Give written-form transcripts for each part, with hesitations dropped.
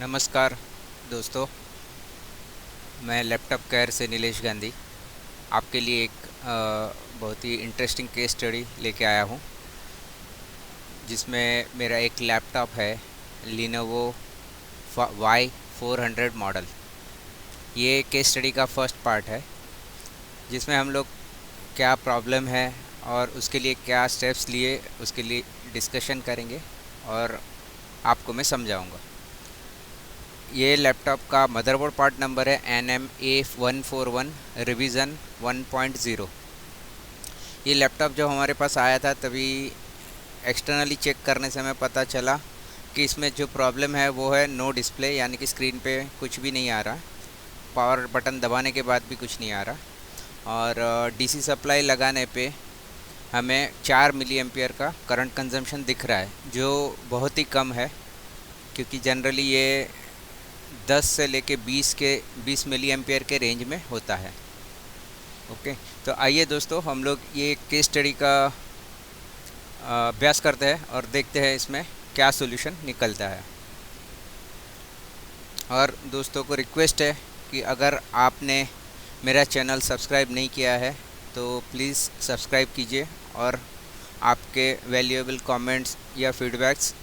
नमस्कार दोस्तों, मैं लैपटॉप केयर से नीलेश गांधी आपके लिए एक बहुत ही इंटरेस्टिंग केस स्टडी लेके आया हूँ, जिसमें मेरा एक लैपटॉप है Lenovo Y400 मॉडल। ये केस स्टडी का फर्स्ट पार्ट है, जिसमें हम लोग क्या प्रॉब्लम है और उसके लिए क्या स्टेप्स लिए उसके लिए डिस्कशन करेंगे और आपको मैं समझाऊंगा। ये लैपटॉप का मदरबोर्ड पार्ट नंबर है NMA141 रिवीजन 1.0। ये लैपटॉप जब हमारे पास आया था तभी एक्सटर्नली चेक करने से हमें पता चला कि इसमें जो प्रॉब्लम है वो है नो डिस्प्ले, यानी कि स्क्रीन पे कुछ भी नहीं आ रहा, पावर बटन दबाने के बाद भी कुछ नहीं आ रहा, और डीसी सप्लाई लगाने पे हमें 4 मिली एम्पियर का करंट कंजम्पशन दिख रहा है, जो बहुत ही कम है, क्योंकि जनरली ये 10 से लेके 20 मिली एम्पियर के रेंज में होता है। ओके, तो आइए दोस्तों, हम लोग ये केस स्टडी का अभ्यास करते हैं और देखते हैं इसमें क्या सॉल्यूशन निकलता है। और दोस्तों को रिक्वेस्ट है कि अगर आपने मेरा चैनल सब्सक्राइब नहीं किया है तो प्लीज़ सब्सक्राइब कीजिए और आपके वैल्यूएबल कमेंट्स या फीडबैक्स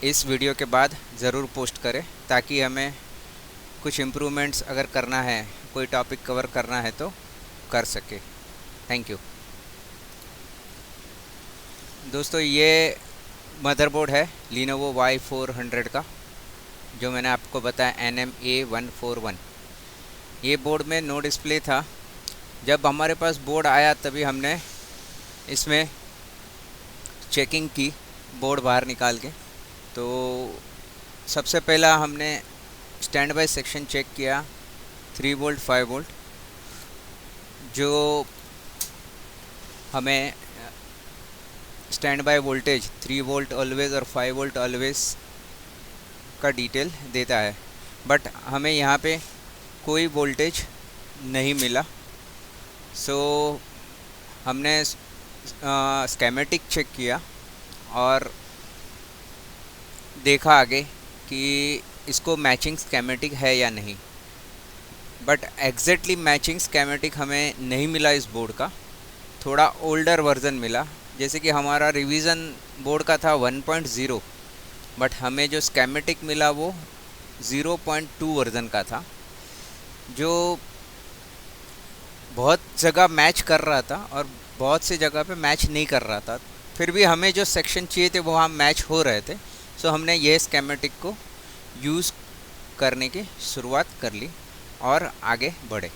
इस वीडियो के बाद ज़रूर पोस्ट करें, ताकि हमें कुछ इम्प्रूवमेंट्स अगर करना है, कोई टॉपिक कवर करना है तो कर सके। थैंक यू दोस्तों। ये मदरबोर्ड है Lenovo Y400 का, जो मैंने आपको बताया NMA141। ये बोर्ड में नो डिस्प्ले था। जब हमारे पास बोर्ड आया तभी हमने इसमें चेकिंग की, बोर्ड बाहर निकाल के। तो सबसे पहला हमने स्टैंड बाय सेक्शन चेक किया, 3 वोल्ट 5 वोल्ट, जो हमें stand by voltage 3 volt always और 5 वोल्ट ऑलवेज़ का डिटेल देता है, बट हमें यहाँ पे कोई वोल्टेज नहीं मिला। सो हमने स्कीमेटिक चेक किया और देखा आगे कि इसको मैचिंग स्कीमेटिक है या नहीं, बट एग्जैक्टली मैचिंग स्कीमेटिक हमें नहीं मिला। इस बोर्ड का थोड़ा ओल्डर वर्जन मिला, जैसे कि हमारा रिवीजन बोर्ड का था 1.0, बट हमें जो स्कीमेटिक मिला वो 0.2 वर्जन का था, जो बहुत जगह मैच कर रहा था और बहुत सी जगह पे मैच नहीं कर रहा था। फिर भी हमें जो सेक्शन चाहिए थे वो हम मैच हो रहे थे। सो हमने ये स्कीमेटिक को यूज़ करने की शुरुआत कर ली और आगे बढ़े।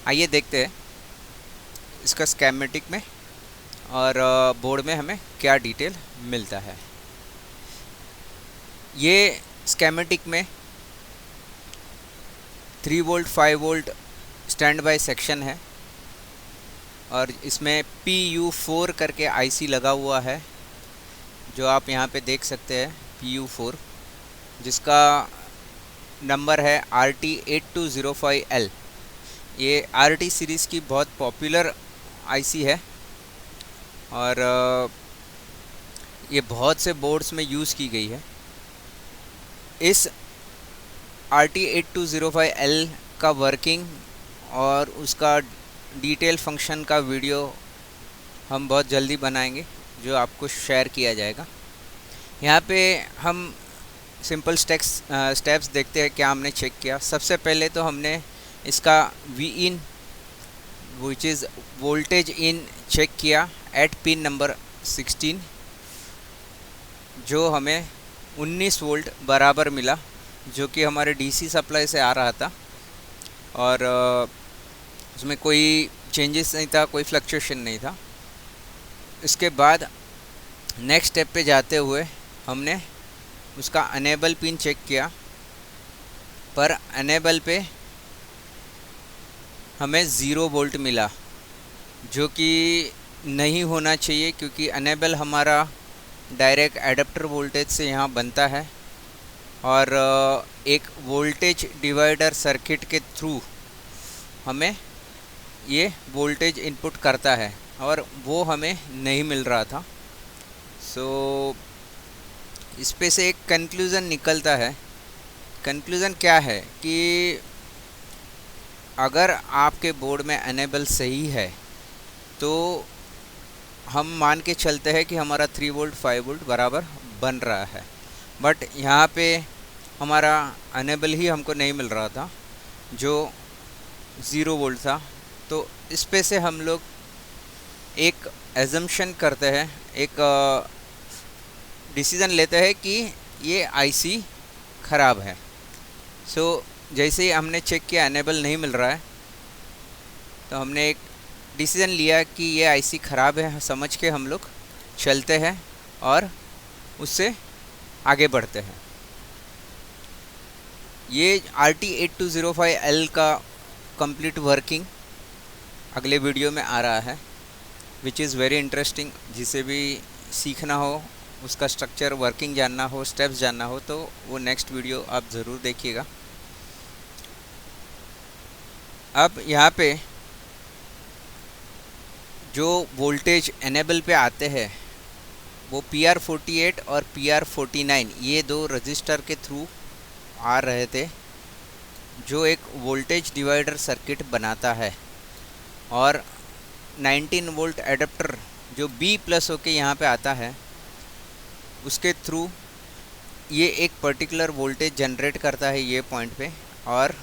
आइए देखते हैं इसका स्कीमेटिक में और बोर्ड में हमें क्या डिटेल मिलता है। ये स्कीमेटिक में 3 volt 5 volt stand by section है और इसमें PU4 करके आईसी लगा हुआ है, जो आप यहाँ पे देख सकते हैं, PU4, जिसका नंबर है RT8205L। ये RT सीरीज़ की बहुत पॉपुलर आईसी है और ये बहुत से बोर्ड्स में यूज़ की गई है। इस RT8205L का वर्किंग और उसका डिटेल फंक्शन का वीडियो हम बहुत जल्दी बनाएंगे, जो आपको शेयर किया जाएगा। यहाँ पे हम सिंपल स्टेप्स देखते हैं क्या हमने चेक किया। सबसे पहले तो हमने इसका Vin which is voltage in check किया एट पिन नंबर 16, जो हमें 19 वोल्ट बराबर मिला, जो कि हमारे डीसी सप्लाई से आ रहा था और उसमें कोई चेंजेस नहीं था, कोई फ्लक्चुएशन नहीं था। इसके बाद नेक्स्ट स्टेप पे जाते हुए हमने उसका अनेबल पिन चेक किया, पर अनेबल पे हमें 0 वोल्ट मिला, जो कि नहीं होना चाहिए, क्योंकि अनेबल हमारा डायरेक्ट एडाप्टर वोल्टेज से यहाँ बनता है और एक वोल्टेज डिवाइडर सर्किट के थ्रू हमें ये वोल्टेज इनपुट करता है और वो हमें नहीं मिल रहा था। सो इस पे से एक कंक्लूज़न निकलता है। कंक्लूज़न क्या है कि अगर आपके बोर्ड में एनेबल सही है तो हम मान के चलते हैं कि हमारा 3 वोल्ट 5 वोल्ट बराबर बन रहा है। बट यहाँ पे हमारा एनेबल ही हमको नहीं मिल रहा था जो 0 वोल्ट था। तो इस पे से हम लोग एक एजम्पशन करते हैं, एक डिसीज़न लेते हैं कि ये आईसी ख़राब है। सो जैसे ही हमने चेक किया एनेबल नहीं मिल रहा है तो हमने एक डिसीज़न लिया कि ये आईसी ख़राब है, समझ के हम लोग चलते हैं और उससे आगे बढ़ते हैं। ये RT8205L का कंप्लीट वर्किंग अगले वीडियो में आ रहा है, विच इज़ वेरी इंटरेस्टिंग। जिसे भी सीखना हो, उसका स्ट्रक्चर वर्किंग जानना हो, स्टेप्स जानना हो, तो वो नेक्स्ट वीडियो आप ज़रूर देखिएगा। अब यहाँ पे जो वोल्टेज एनेबल पे आते हैं वो PR48 और PR49 ये दो रजिस्टर के थ्रू आ रहे थे, जो एक वोल्टेज डिवाइडर सर्किट बनाता है। और 19 वोल्ट एडाप्टर जो B+ होके यहाँ पे आता है, उसके थ्रू ये एक पर्टिकुलर वोल्टेज जनरेट करता है ये पॉइंट पे और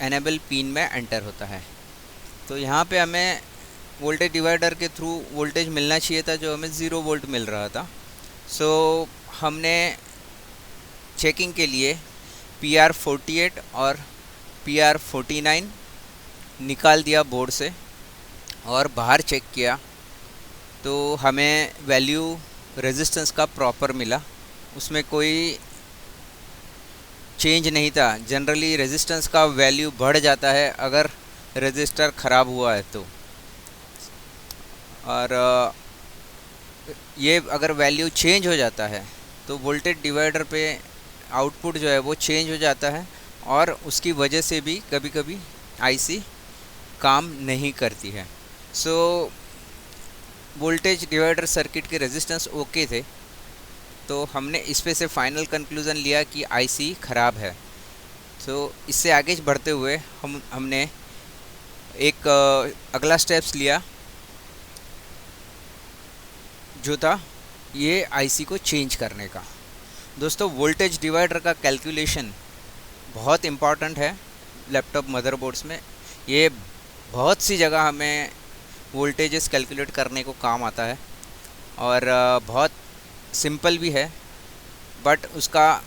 एनेबल पिन में एंटर होता है। तो यहाँ पे हमें वोल्टेज डिवाइडर के थ्रू वोल्टेज मिलना चाहिए था जो हमें 0 वोल्ट मिल रहा था। सो हमने चेकिंग के लिए PR48 और PR49 निकाल दिया बोर्ड से और बाहर चेक किया तो हमें वैल्यू रेजिस्टेंस का प्रॉपर मिला, उसमें कोई चेंज नहीं था। जनरली रेजिस्टेंस का वैल्यू बढ़ जाता है अगर रजिस्टर ख़राब हुआ है तो, और ये अगर वैल्यू चेंज हो जाता है तो वोल्टेज डिवाइडर पे आउटपुट जो है वो चेंज हो जाता है और उसकी वजह से भी कभी कभी आईसी काम नहीं करती है। सो वोल्टेज डिवाइडर सर्किट के रेजिस्टेंस ओके थे, तो हमने इस पे से फाइनल कंक्लूज़न लिया कि आईसी ख़राब है। तो इससे आगे बढ़ते हुए हमने एक अगला स्टेप्स लिया जो था ये आईसी को चेंज करने का। दोस्तों, वोल्टेज डिवाइडर का कैलकुलेशन बहुत इम्पॉर्टेंट है लैपटॉप मदरबोर्ड्स में। ये बहुत सी जगह हमें वोल्टेजेस कैलकुलेट करने को काम आता है और बहुत सिंपल भी है, बट उसका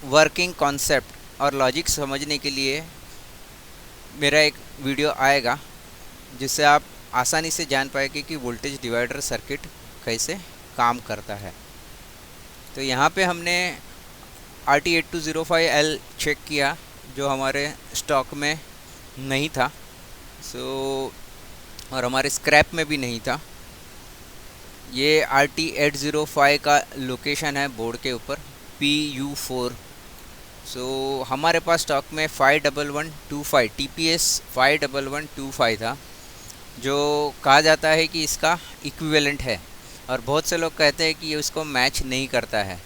वर्किंग कॉन्सेप्ट और लॉजिक समझने के लिए मेरा एक वीडियो आएगा जिससे आप आसानी से जान पाएंगे कि वोल्टेज डिवाइडर सर्किट कैसे काम करता है। तो यहाँ पे हमने RT8205L चेक किया जो हमारे स्टॉक में नहीं था, और हमारे स्क्रैप में भी नहीं था। ये RT805 का लोकेशन है बोर्ड के ऊपर PU4। हमारे पास स्टॉक में 51125 TPS 51125 था, जो कहा जाता है कि इसका इक्विवेलेंट है, और बहुत से लोग कहते हैं कि ये उसको मैच नहीं करता है।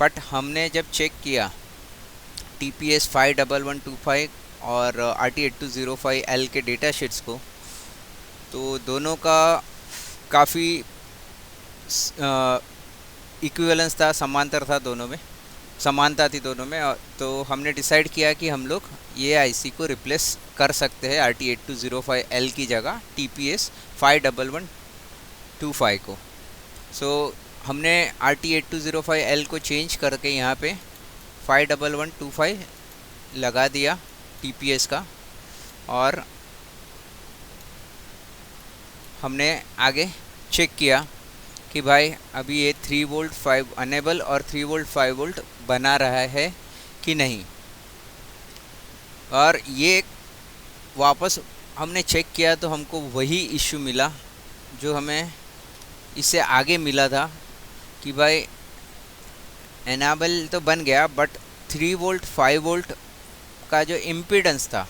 बट हमने जब चेक किया TPS 51125 और RT8205L के डेटा शीट्स को, तो दोनों का काफ़ी इक्विवेलेंस था, समांतर था दोनों में, समानता थी दोनों में। तो हमने डिसाइड किया कि हम लोग ये आईसी को रिप्लेस कर सकते हैं RT8205L की जगह TPS 51125 को। हमने RT8205L को चेंज करके यहाँ पे 51125 लगा दिया TPS का, और हमने आगे चेक किया कि भाई अभी ये 3 वोल्ट 5 अनेबल और 3 वोल्ट 5 वोल्ट बना रहा है कि नहीं। और ये वापस हमने चेक किया तो हमको वही इश्यू मिला जो हमें इससे आगे मिला था कि भाई एनाबल तो बन गया, बट 3 वोल्ट 5 वोल्ट का जो इम्पीडेंस था,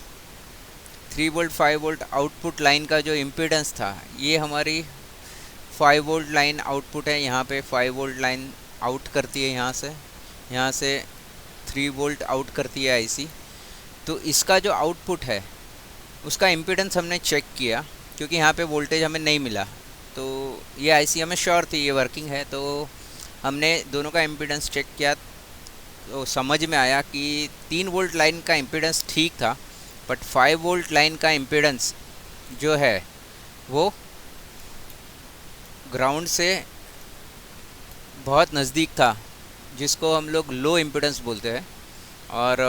3 वोल्ट 5 वोल्ट आउटपुट लाइन का जो इम्पीडेंस था, ये हमारी 5 वोल्ट लाइन आउटपुट है, यहाँ पे 5 वोल्ट लाइन आउट करती है यहाँ से 3 वोल्ट आउट करती है आईसी। तो इसका जो आउटपुट है उसका इम्पीडेंस हमने चेक किया, क्योंकि यहाँ पे वोल्टेज हमें नहीं मिला। तो ये आईसी हमें श्योर थी ये वर्किंग है, तो हमने दोनों का इम्पीडेंस चेक किया तो समझ में आया कि 3 वोल्ट लाइन का इम्पीडेंस ठीक था, बट 5 वोल्ट लाइन का इम्पीडेंस जो है वो ग्राउंड से बहुत नज़दीक था, जिसको हम लोग लो इम्पीडेंस बोलते हैं। और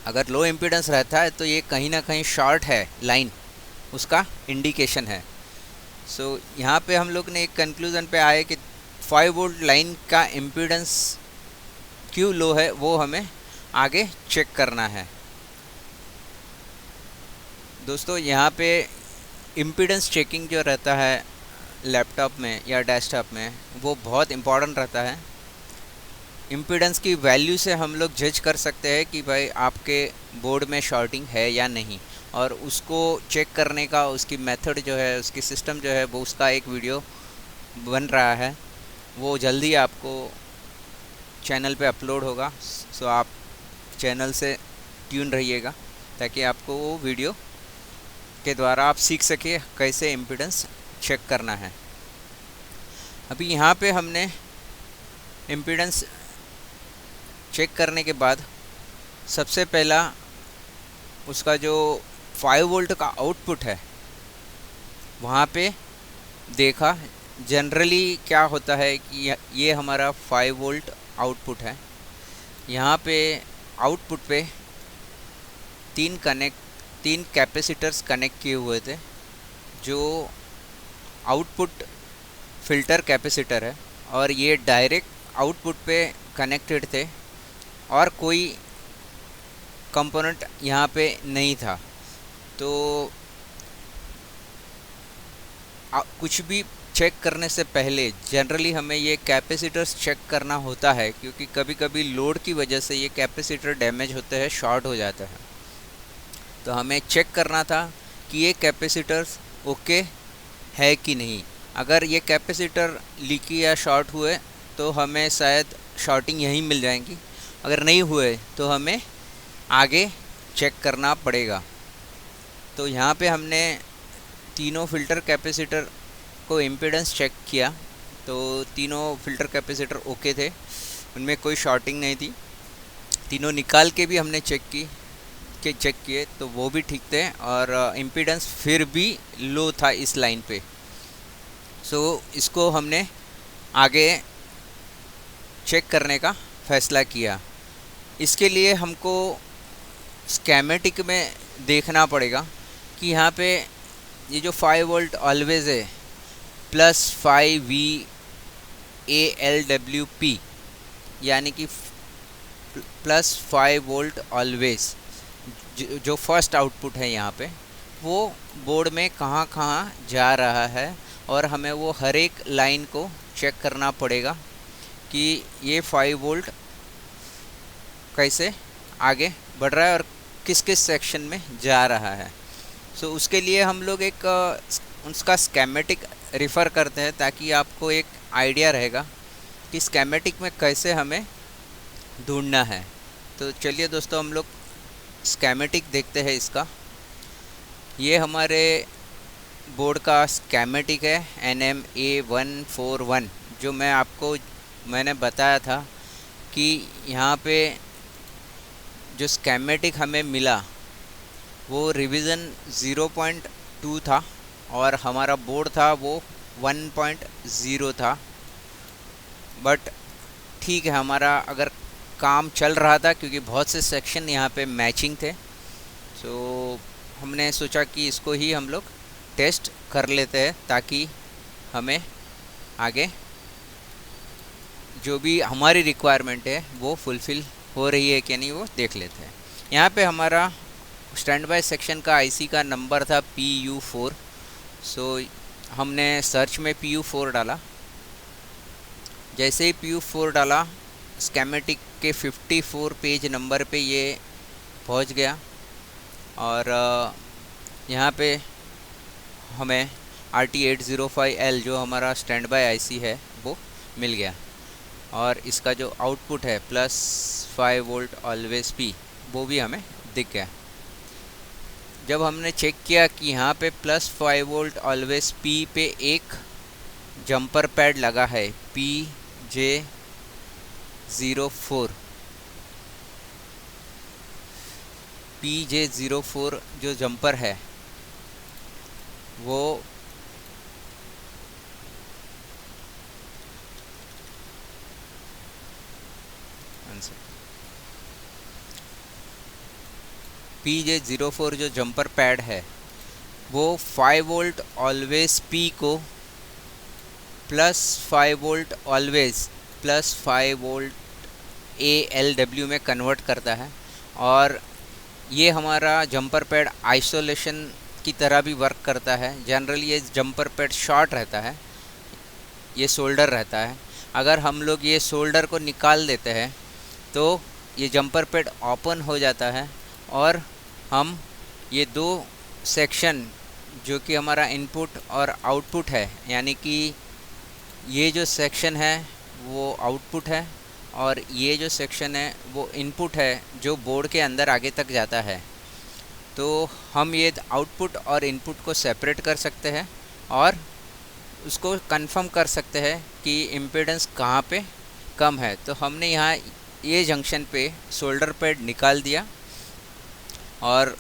अगर लो इम्पीडेंस रहता है तो ये कहीं ना कहीं शॉर्ट है लाइन, उसका इंडिकेशन है। सो यहाँ पे हम लोग ने एक कंक्लूज़न पे आए कि 5 वोल्ट लाइन का इम्पीडेंस क्यों लो है वो हमें आगे चेक करना है। दोस्तों यहाँ पे इम्पीडेंस चेकिंग जो रहता है लैपटॉप में या डेस्कटॉप में वो बहुत इम्पॉर्टेंट रहता है। इम्पीडेंस की वैल्यू से हम लोग जज कर सकते हैं कि भाई आपके बोर्ड में शॉर्टिंग है या नहीं, और उसको चेक करने का उसकी मेथड जो है, उसकी सिस्टम जो है, वो उसका एक वीडियो बन रहा है, वो जल्दी आपको चैनल पे अपलोड होगा। सो आप चैनल से ट्यून रहिएगा ताकि आपको वो वीडियो के द्वारा आप सीख सके कैसे इम्पीडेंस चेक करना है। अभी यहाँ पे हमने इम्पीडेंस चेक करने के बाद सबसे पहला उसका जो 5 वोल्ट का आउटपुट है वहाँ पे देखा। जनरली क्या होता है कि ये हमारा 5 वोल्ट आउटपुट है। यहाँ पे आउटपुट पे 3 कैपेसिटर्स कनेक्ट किए हुए थे, जो आउटपुट फ़िल्टर कैपेसिटर है, और ये डायरेक्ट आउटपुट पे कनेक्टेड थे और कोई कंपोनेंट यहाँ पे नहीं था। तो कुछ भी चेक करने से पहले जनरली हमें ये कैपेसिटर्स चेक करना होता है, क्योंकि कभी कभी लोड की वजह से ये कैपेसिटर डैमेज होते हैं, शॉर्ट हो जाता है। तो हमें चेक करना था कि ये कैपेसिटर्स ओके है कि नहीं। अगर ये कैपेसिटर लीकी या शॉर्ट हुए तो हमें शायद शॉर्टिंग यहीं मिल जाएंगी, अगर नहीं हुए तो हमें आगे चेक करना पड़ेगा। तो यहाँ पे हमने तीनों फ़िल्टर कैपेसिटर को इम्पीडेंस चेक किया, तो तीनों फ़िल्टर कैपेसिटर ओके थे, उनमें कोई शॉर्टिंग नहीं थी। तीनों निकाल के भी हमने चेक किए तो वो भी ठीक थे, और इम्पीडेंस फिर भी लो था इस लाइन पे। सो इसको हमने आगे चेक करने का फ़ैसला किया। इसके लिए हमको स्कीमेटिक में देखना पड़ेगा कि यहाँ पे ये जो 5 वोल्ट ऑलवेज़ है +5 VALWP, यानी कि +5 वोल्ट ऑलवेज़ जो फर्स्ट आउटपुट है यहाँ पे, वो बोर्ड में कहाँ कहाँ जा रहा है, और हमें वो हर एक लाइन को चेक करना पड़ेगा कि ये 5 वोल्ट कैसे आगे बढ़ रहा है और किस किस सेक्शन में जा रहा है। सो उसके लिए हम लोग एक उसका स्कीमेटिक रेफ़र करते हैं, ताकि आपको एक आइडिया रहेगा कि स्कीमेटिक में कैसे हमें ढूंढना है। तो चलिए दोस्तों, हम लोग स्कीमेटिक देखते हैं इसका। ये हमारे बोर्ड का स्कीमेटिक है NMA141, जो मैंने बताया था कि यहाँ पे जो स्कीमेटिक हमें मिला वो रिवीजन 0.2 था, और हमारा बोर्ड था वो 1.0 था। बट ठीक है, हमारा अगर काम चल रहा था, क्योंकि बहुत से सेक्शन यहाँ पे मैचिंग थे। सो हमने सोचा कि इसको ही हम लोग टेस्ट कर लेते हैं, ताकि हमें आगे जो भी हमारी रिक्वायरमेंट है वो फुलफ़िल हो रही है कि नहीं, वो देख लेते हैं। यहाँ पे हमारा स्टैंड बाय सेक्शन का आईसी का नंबर था PU4। सो हमने सर्च में PU4 डाला। जैसे ही PU4 डाला, स्कीमेटिक के 54 पेज नंबर पे ये पहुंच गया, और यहाँ पे हमें RT805L जो हमारा स्टैंड बाय आईसी है वो मिल गया। और इसका जो आउटपुट है +5 वोल्ट ऑलवेज पी, वो भी हमें दिख गया। जब हमने चेक किया कि यहाँ पे +5 वोल्ट ऑलवेज पी पे एक जंपर पैड लगा है PJ04, PJ04 जो जंपर है वो PJ04 जो जंपर पैड है वो 5 वोल्ट ऑलवेज पी को +5 वोल्ट ऑलवेज +5 वोल्ट ALW में कन्वर्ट करता है। और ये हमारा जंपर पैड आइसोलेशन की तरह भी वर्क करता है। जनरली ये जंपर पैड शॉर्ट रहता है, ये शोल्डर रहता है। अगर हम लोग ये शोल्डर को निकाल देते हैं तो ये जंपर पैड ओपन हो जाता है और हम ये दो सेक्शन जो कि हमारा इनपुट और आउटपुट है, यानी कि ये जो सेक्शन है वो आउटपुट है और ये जो सेक्शन है वो इनपुट है जो बोर्ड के अंदर आगे तक जाता है। तो हम ये आउटपुट और इनपुट को सेपरेट कर सकते हैं और उसको कंफर्म कर सकते हैं कि इम्पीडेंस कहाँ पे कम है। तो हमने यहाँ ये जंक्शन पे शोल्डर पैड निकाल दिया और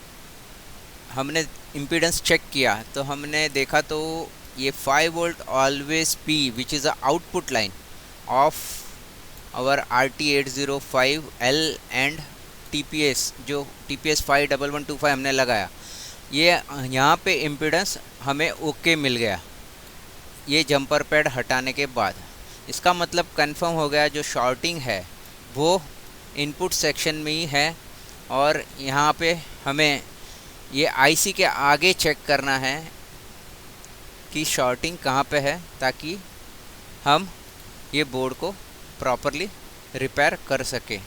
हमने इम्पीडेंस चेक किया तो हमने देखा तो ये 5 volt always P which is a output line of our RT805L and TPS, जो TPS 51125 हमने लगाया, ये यहाँ पे इम्पीडेंस हमें ओके मिल गया ये जंपर पैड हटाने के बाद। इसका मतलब कंफर्म हो गया जो शॉर्टिंग है वो इनपुट सेक्शन में ही है और यहाँ पे हमें ये IC के आगे चेक करना है कि शॉर्टिंग कहाँ पे है ताकि हम ये बोर्ड को प्रॉपरली रिपेयर कर सके।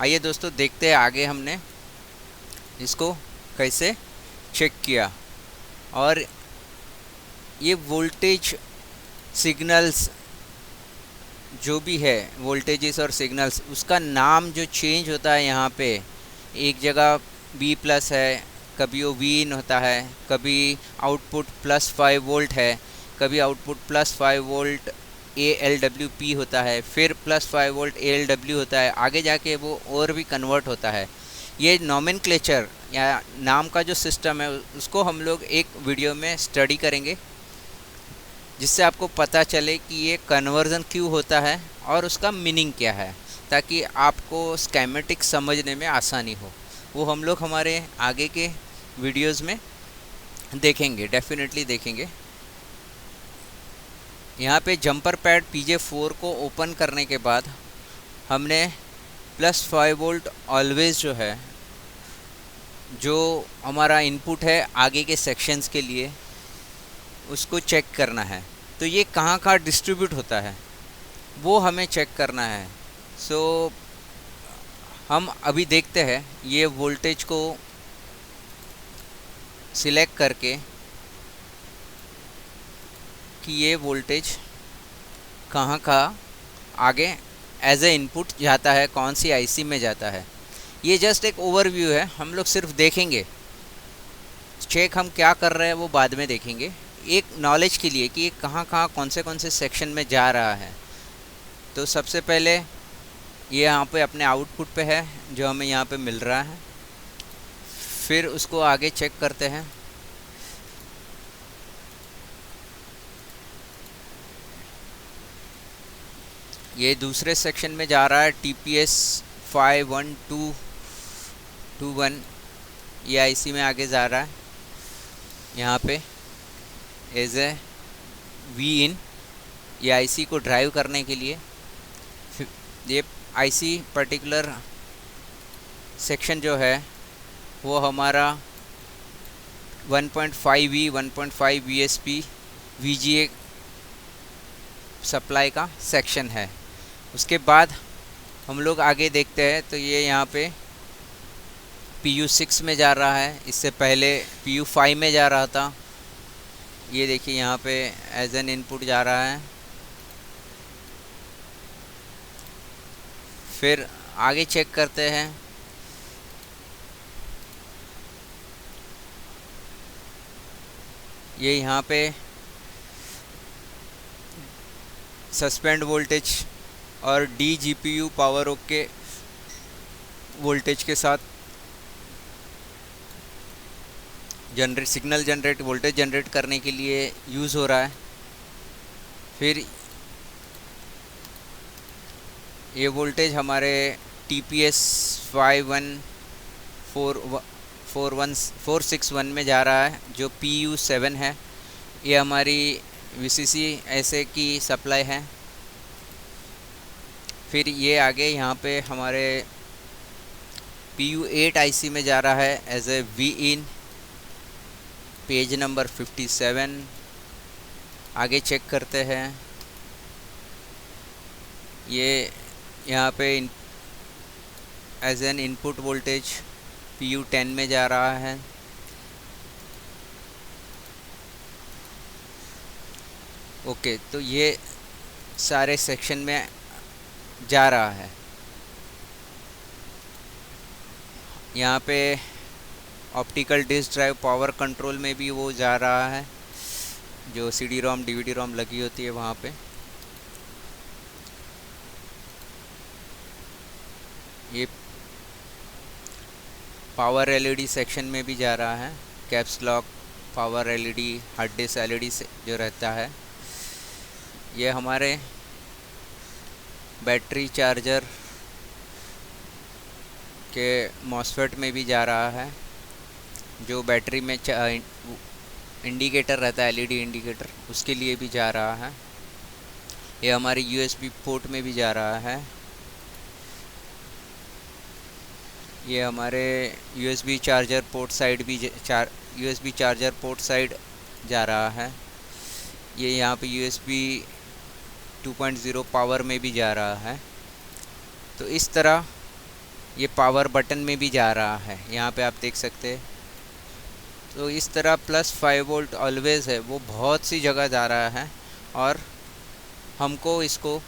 आइए दोस्तों देखते हैं आगे हमने इसको कैसे चेक किया। और ये वोल्टेज सिग्नल्स जो भी है, वोल्टेजेस और सिग्नल्स, उसका नाम जो चेंज होता है यहाँ पे, एक जगह V+ है, कभी वो Vin होता है, कभी आउटपुट +5 वोल्ट है, कभी आउटपुट +5 वोल्ट ALWP होता है, फिर +5 वोल्ट ALW होता है, आगे जाके वो और भी कन्वर्ट होता है। ये नॉमेनक्लेचर या नाम का जो सिस्टम है उसको हम लोग एक वीडियो में स्टडी करेंगे जिससे आपको पता चले कि ये कन्वर्जन क्यों होता है और उसका मीनिंग क्या है, ताकि आपको स्कीमेटिक समझने में आसानी हो। वो हम लोग हमारे आगे के वीडियोस में देखेंगे, डेफिनेटली देखेंगे। यहाँ पे जंपर पैड PJ4 को ओपन करने के बाद हमने +5 वोल्ट ऑलवेज जो है, जो हमारा इनपुट है आगे के सेक्शंस के लिए, उसको चेक करना है। तो ये कहाँ कहाँ डिस्ट्रीब्यूट होता है वो हमें चेक करना है। सो हम अभी देखते हैं ये वोल्टेज को सिलेक्ट करके कि ये वोल्टेज कहाँ कहाँ आगे एज ए इनपुट जाता है, कौन सी IC में जाता है। ये जस्ट एक ओवरव्यू है, हम लोग सिर्फ देखेंगे। चेक हम क्या कर रहे हैं वो बाद में देखेंगे, एक नॉलेज के लिए कि ये कहाँ कहाँ कौन से सेक्शन में जा रहा है। तो सबसे पहले ये यहाँ पे अपने आउटपुट पे है जो हमें यहाँ पे मिल रहा है, फिर उसको आगे चेक करते हैं। ये दूसरे सेक्शन में जा रहा है TPS 51221, ये IC में आगे जा रहा है यहाँ पे एज ए Vin, ये IC को ड्राइव करने के लिए। ये IC पर्टिकुलर सेक्शन जो है वो हमारा 1.5V 1.5 VSP VGA सप्लाई का सेक्शन है। उसके बाद हम लोग आगे देखते हैं तो ये यहाँ पे PU6 में जा रहा है, इससे पहले PU5 में जा रहा था। ये देखिए यहाँ पे एज एन इनपुट जा रहा है फिर आगे चेक करते हैं। ये यहाँ पे सस्पेंड वोल्टेज और D GPU power okay voltage के साथ सिग्नल जनरेट वोल्टेज जनरेट करने के लिए यूज़ हो रहा है। फिर ये वोल्टेज हमारे TPS 51461 में जा रहा है, जो PU7 है। ये हमारी VCC ऐसे की सप्लाई है। फिर ये आगे यहाँ पे हमारे PU8 IC में जा रहा है as a Vin, page number 57। आगे चेक करते हैं। ये यहाँ पे as an input voltage PU10 में जा रहा है। ओके, तो ये सारे सेक्शन में जा रहा है। यहाँ पे optical disk drive power control में भी वो जा रहा है, जो CD-ROM DVD-ROM लगी होती है वहाँ पे। ये पावर LED सेक्शन में भी जा रहा है। Caps lock, power LED, hard disk LED से जो रहता है। ये हमारे बैटरी चार्जर के मॉसफेट में भी जा रहा है, जो बैटरी में इंडिकेटर रहता है, LED इंडिकेटर, उसके लिए भी जा रहा है। ये हमारे USB पोर्ट में भी जा रहा है। ये हमारे USB चार्जर पोर्ट साइड भी USB चार्जर पोर्ट साइड जा रहा है। ये यहाँ पे USB 2.0 पावर में भी जा रहा है। तो इस तरह ये पावर बटन में भी जा रहा है, यहाँ पे आप देख सकते हैं। तो इस तरह +5 वोल्ट ऑलवेज़ है, वो बहुत सी जगह जा रहा है और हमको इसको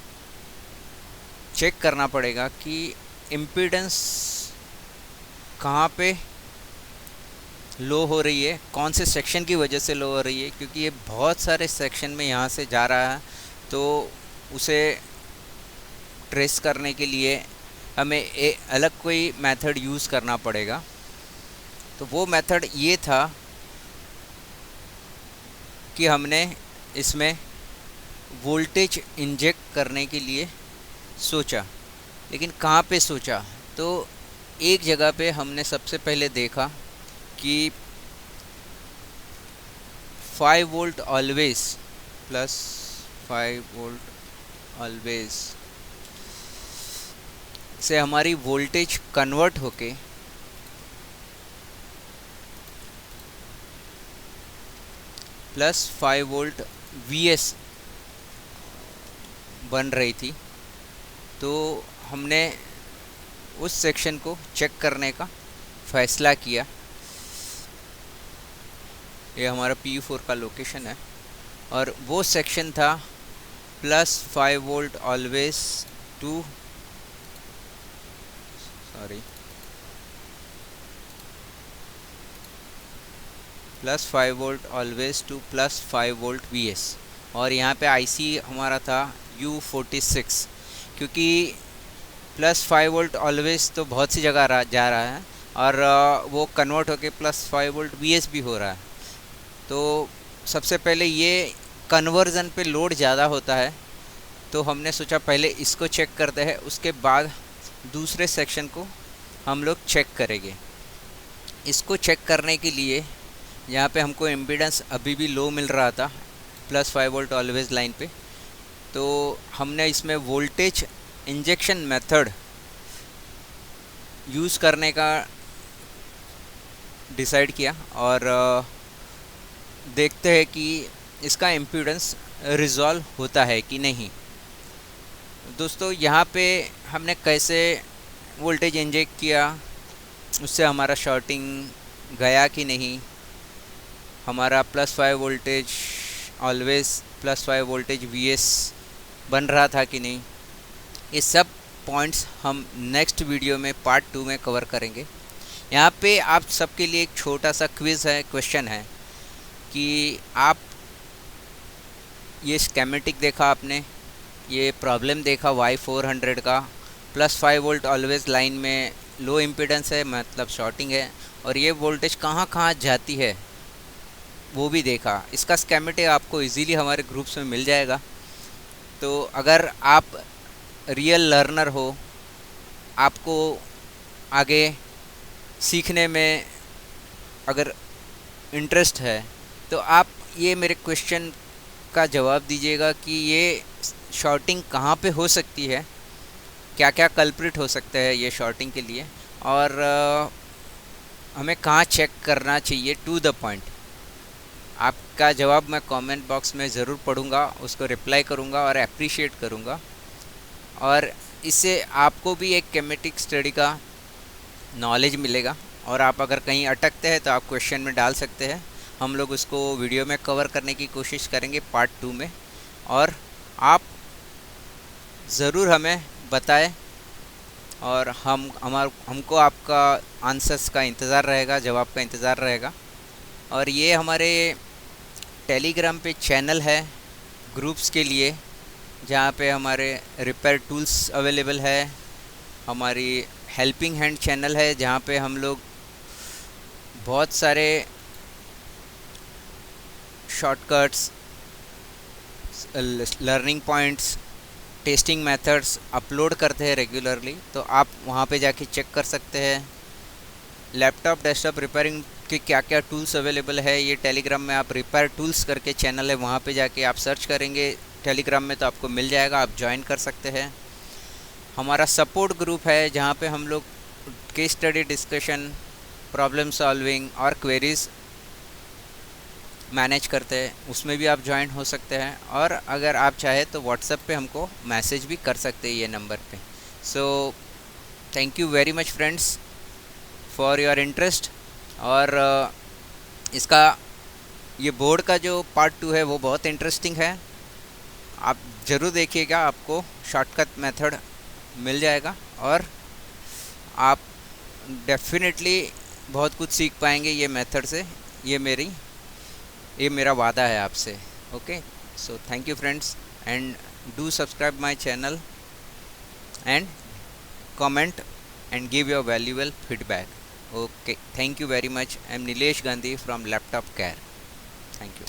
चेक करना पड़ेगा कि इम्पीडेंस कहाँ पे लो हो रही है, कौन से सेक्शन की वजह से लो हो रही है, क्योंकि ये बहुत सारे सेक्शन में यहाँ से जा रहा है। तो उसे ट्रेस करने के लिए हमें अलग कोई मेथड यूज़ करना पड़ेगा। तो वो मेथड ये था कि हमने इसमें वोल्टेज इंजेक्ट करने के लिए सोचा। लेकिन कहाँ पे सोचा? तो एक जगह पे हमने सबसे पहले देखा कि 5 volt always +5 volt always say हमारी वोल्टेज कन्वर्ट होके +5 वोल्ट VS बन रही थी। तो हमने उस सेक्शन को चेक करने का फैसला किया। ये हमारा PU4 का लोकेशन है और वो सेक्शन था +5 volt always to +5 volt always to +5 volt VS। और यहाँ पे IC हमारा था U46, क्योंकि +5 वोल्ट ऑलवेज तो बहुत सी जगह जा रहा है और वो कन्वर्ट होके +5 वोल्ट VS भी हो रहा है। तो सबसे पहले ये कन्वर्जन पे लोड ज़्यादा होता है, तो हमने सोचा पहले इसको चेक करते हैं, उसके बाद दूसरे सेक्शन को हम लोग चेक करेंगे। इसको चेक करने के लिए यहाँ पे हमको इम्पीडेंस अभी भी लो मिल रहा था +5 वोल्ट ऑलवेज लाइन पे। तो हमने इसमें वोल्टेज इंजेक्शन मेथड यूज़ करने का डिसाइड किया और देखते हैं कि इसका इम्पीडेंस रिजॉल्व होता है कि नहीं। दोस्तों, यहाँ पे हमने कैसे वोल्टेज इंजेक्ट किया, उससे हमारा शॉर्टिंग गया कि नहीं, हमारा +5 वोल्टेज ऑलवेज +5 वोल्टेज VS बन रहा था कि नहीं, ये सब पॉइंट्स हम नेक्स्ट वीडियो में पार्ट 2 में कवर करेंगे। यहाँ पे आप सबके लिए एक छोटा सा क्विज़ है, क्वेश्चन है कि आप ये स्केमेटिक देखा आपने, ये प्रॉब्लम देखा Y400 का, +5 वोल्ट ऑलवेज लाइन में लो इम्पीडेंस है, मतलब शॉर्टिंग है, और ये वोल्टेज कहाँ कहाँ जाती है वो भी देखा। इसका स्केमेटिक आपको इजीली हमारे ग्रुप्स में मिल जाएगा। तो अगर आप रियल लर्नर हो, आपको आगे सीखने में अगर इंटरेस्ट है, तो आप ये मेरे क्वेश्चन का जवाब दीजिएगा कि ये शॉर्टिंग कहाँ पे हो सकती है, क्या क्या कल्प्रिट हो सकता है ये शॉर्टिंग के लिए, और हमें कहाँ चेक करना चाहिए टू द पॉइंट। आपका जवाब मैं कमेंट बॉक्स में ज़रूर पढ़ूंगा, उसको रिप्लाई करूंगा और अप्रिशिएट करूंगा, और इससे आपको भी एक स्केमेटिक स्टडी का नॉलेज मिलेगा। और आप अगर कहीं अटकते हैं तो आप क्वेश्चन में डाल सकते हैं, हम लोग उसको वीडियो में कवर करने की कोशिश करेंगे पार्ट 2 में। और आप ज़रूर हमें बताएं, और हमको आपका आंसर्स का इंतज़ार रहेगा, जवाब का इंतज़ार रहेगा। और ये हमारे टेलीग्राम पे चैनल है ग्रुप्स के लिए, जहाँ पे हमारे रिपेयर टूल्स अवेलेबल है, हमारी हेल्पिंग हैंड चैनल है जहाँ पे हम लोग बहुत सारे shortcuts, learning points, testing methods upload करते हैं रेगुलरली। तो आप वहाँ पे जाके चेक कर सकते हैं। लैपटॉप डेस्कटॉप रिपेयरिंग के क्या क्या टूल्स अवेलेबल है, ये टेलीग्राम में आप रिपेयर टूल्स करके चैनल है, वहाँ पे जाके आप सर्च करेंगे टेलीग्राम में तो आपको मिल जाएगा, आप ज्वाइन कर सकते हैं। हमारा सपोर्ट ग्रुप है जहाँ पे हम लोग case study discussion, problem solving और क्वेरीज़ मैनेज करते हैं, उसमें भी आप ज्वाइन हो सकते हैं। और अगर आप चाहे तो व्हाट्सएप पे हमको मैसेज भी कर सकते हैं ये नंबर पे। So thank you very much friends for your interest. और इसका ये बोर्ड का जो पार्ट 2 है वो बहुत इंटरेस्टिंग है, आप ज़रूर देखिएगा, आपको शॉर्टकट मेथड मिल जाएगा और आप डेफिनेटली बहुत कुछ सीख पाएंगे ये मेथड से। ये मेरा वादा है आपसे। Okay, so thank you friends, and do subscribe my channel and comment and give your valuable feedback. Okay, thank you very much. I am Nilesh Gandhi from Laptop Care. Thank you.